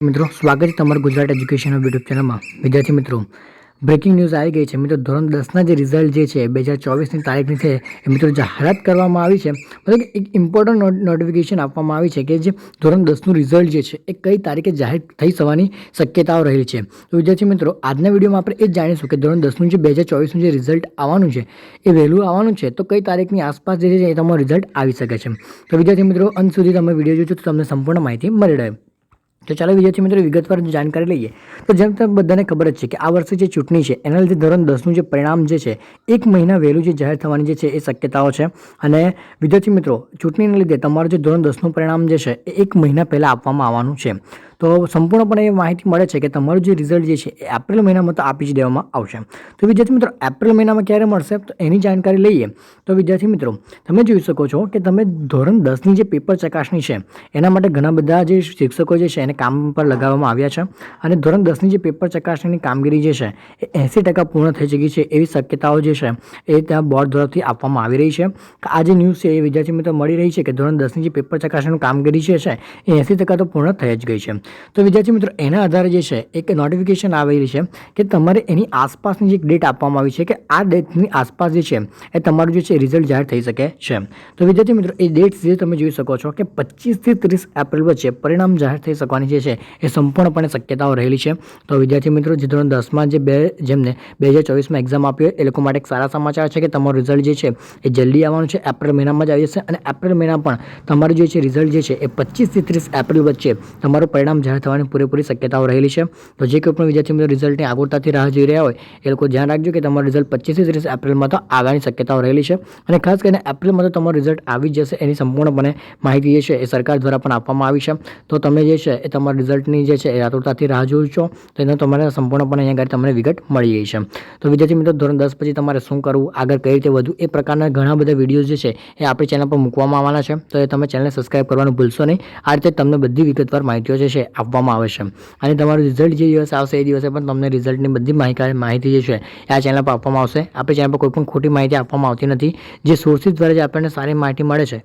મિત્રો સ્વાગત છે તમારું ગુજરાત એજ્યુકેશન યુટ્યુબ ચેનલમાં। વિદ્યાર્થી મિત્રો બ્રેકિંગ ન્યૂઝ આવી ગઈ છે। મિત્રો ધોરણ 10ના જે રિઝલ્ટ જે છે 2024ની તારીખની છે એ મિત્રો જાહેરાત કરવામાં આવી છે। મતલબ એક ઇમ્પોર્ટન્ટ નોટિફિકેશન આપવામાં આવી છે કે જે ધોરણ 10નું રિઝલ્ટ જે છે એ કઈ તારીખે જાહેર થઈ જવાની શક્યતાઓ રહેલી છે। તો વિદ્યાર્થી મિત્રો આજના વિડીયોમાં આપણે એ જ જાણીશું કે ધોરણ 10નું જે 2024નું જે રિઝલ્ટ આવવાનું છે એ વહેલું આવવાનું છે તો કઈ તારીખની આસપાસ જે છે એ તમારું રિઝલ્ટ આવી શકે છે। તો વિદ્યાર્થી મિત્રો અંત સુધી તમે વિડીયો જોજો તો તમને સંપૂર્ણ માહિતી મળી રહે। તો ચાલો વિદ્યાર્થી મિત્રો વિગતવાર જાણકારી લઈએ। તો જેમ તમે બધાને ખબર જ છે કે આ વર્ષે જે ચૂંટણી છે એના લીધે ધોરણ 10નું જે પરિણામ જે છે 1 મહિના વહેલું જે જાહેર થવાની જે છે એ શક્યતાઓ છે। અને વિદ્યાર્થી મિત્રો ચૂંટણીને લીધે તમારું જે ધોરણ 10નું પરિણામ જે છે એ 1 મહિના પહેલાં આપવામાં આવવાનું છે। તો સંપૂર્ણપણે એ માહિતી મળે છે કે તમારું જે રિઝલ્ટ જે છે એ એપ્રિલ મહિનામાં તો આપી જ દેવામાં આવશે। તો વિદ્યાર્થી મિત્રો એપ્રિલ મહિનામાં ક્યારે મળશે તો એની જાણકારી લઈએ। તો વિદ્યાર્થી મિત્રો તમે જોઈ શકો છો કે તમે ધોરણ 10ની જે પેપર ચકાસણી છે એના માટે ઘણા બધા જે શિક્ષકો જે છે એને કામ પર લગાવવામાં આવ્યા છે। અને ધોરણ 10ની જે પેપર ચકાસણીની કામગીરી જે છે એ 80% પૂર્ણ થઈ ચૂકી છે એવી શક્યતાઓ જે છે એ ત્યાં બોર્ડ તરફથી આપવામાં આવી રહી છે। આ જે ન્યૂઝ છે એ વિદ્યાર્થી મિત્રો મળી રહી છે કે ધોરણ 10ની જે પેપર ચકાસણીની કામગીરી જે છે એ 80% તો પૂર્ણ થઈ જ ગઈ છે। તો વિદ્યાર્થી મિત્રો એના આધારે જે છે એક નોટિફિકેશન આવેલી છે કે તમારે એની આસપાસની જે ડેટ આપવામાં આવી છે કે આ ડેટની આસપાસ જે છે એ તમારું જે છે રિઝલ્ટ જાહેર થઈ શકે છે। તો વિદ્યાર્થી મિત્રો એ ડેટ જે તમે જોઈ શકો છો કે 25 થી 30 એપ્રિલ વચ્ચે પરિણામ જાહેર થઈ શકવાની જે છે એ સંપૂર્ણપણે શક્યતાઓ રહેલી છે। તો વિદ્યાર્થી મિત્રો જે ધોરણ 10માં જેમને 2024માં એક્ઝામ આપી એ લોકો માટે એક સારા સમાચાર છે કે તમારું રિઝલ્ટ જે છે એ જલ્દી આવવાનું છે, એપ્રિલ મહિનામાં જ આવી જશે। અને એપ્રિલ મહિના પણ તમારું જે છે રિઝલ્ટ જે છે એ 25 થી 30 એપ્રિલ વચ્ચે તમારું પરિણામ જાહેર થવાની પૂરેપૂરી શક્યતાઓ રહેલી છે। તો જે કોઈ પણ વિદ્યાર્થી મિત્રો રિઝલ્ટની આગળતાથી રાહ જોઈ રહ્યા હોય એ લોકો ધ્યાન રાખજો કે તમારું રિઝલ્ટ 25 થી 30 એપ્રિલમાં તો આવવાની શક્યતાઓ રહેલી છે। અને ખાસ કરીને એપ્રિલમાં તો તમારું રિઝલ્ટ આવી જ જશે એની સંપૂર્ણપણે માહિતી જે છે એ સરકાર દ્વારા પણ આપવામાં આવી છે। તો તમે જે છે એ તમારા રિઝલ્ટની જે છે એ આતુરતાથી રાહ જોઈ છો તો એનો તમારે સંપૂર્ણપણે અહીંયા આગળ તમને વિગત મળી ગઈ છે। તો વિદ્યાર્થી મિત્રો ધોરણ 10 પછી તમારે શું કરવું, આગળ કઈ રીતે વધુ, એ પ્રકારના ઘણા બધા વિડીયોઝ જે છે એ આપણી ચેનલ પર મૂકવામાં આવવાના છે। તો એ તમે ચેનલને સબસ્ક્રાઈબ કરવાનું ભૂલશો નહીં। આ રીતે તમને બધી વિગતવાર માહિતીઓ જે છે આપવામાં આવે છે। અને તમારું રિઝલ્ટ જે દિવસ આવશે એ દિવસે પણ તમને રિઝલ્ટની બધી માહિતી જે છે એ આ ચેનલ પર આપવામાં આવશે। આપણી ચેનલ પર કોઈ પણ ખોટી માહિતી આપવામાં આવતી નથી। જે સોર્સિસ દ્વારા જે આપણને સારી માહિતી મળે છે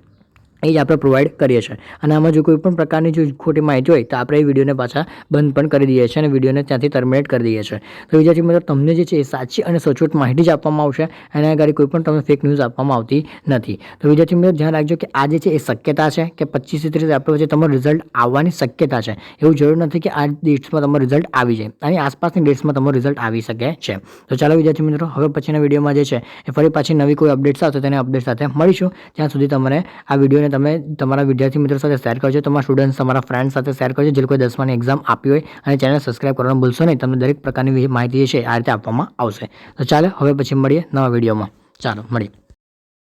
એ જ આપણે પ્રોવાઈડ કરીએ છીએ। અને આમાં જો કોઈ પણ પ્રકારની જો ખોટી માહિતી હોય તો આપણે એ વિડીયોને પાછા બંધ પણ કરી દઈએ છીએ અને વિડીયોને ત્યાંથી ટર્મિનેટ કરી દઈએ છીએ। તો વિદ્યાર્થી મિત્રો તમને જે છે એ સાચી અને સચોટ માહિતી જ આપવામાં આવશે। એના આગળ કોઈ પણ તમને ફેક ન્યૂઝ આપવામાં આવતી નથી। તો વિદ્યાર્થી મિત્રો ધ્યાન રાખજો કે આ જે છે એ શક્યતા છે કે 25 થી 30 એપ્રિલ વચ્ચે તમારું રિઝલ્ટ આવવાની શક્યતા છે। એવું જરૂર નથી કે આ ડેટ્સમાં તમારું રિઝલ્ટ આવી જાય, આની આસપાસની ડેટ્સમાં તમારું રિઝલ્ટ આવી શકે છે। તો ચાલો વિદ્યાર્થી મિત્રો હવે પછીના વિડીયોમાં જે છે એ ફરી પાછી નવી કોઈ અપડેટ્સ આવશે તેને અપડેટ સાથે મળીશું। ત્યાં સુધી તમારે આ વિડીયોને તમે તમારા વિદ્યાર્થી મિત્રો સાથે શેર કરજો, તમારા સ્ટુડન્ટ, તમારા ફ્રેન્ડ સાથે શેર કરજો જે લોકોએ 10માની એક્ઝામ આપી હોય। અને ચેનલ સબસ્ક્રાઈબ કરવાનું ભૂલશો નહીં, તમને દરેક પ્રકારની માહિતી છે આ રીતે આપવામાં આવશે। તો ચાલો હવે પછી મળીએ નવા વિડીયોમાં। ચાલો મળીએ।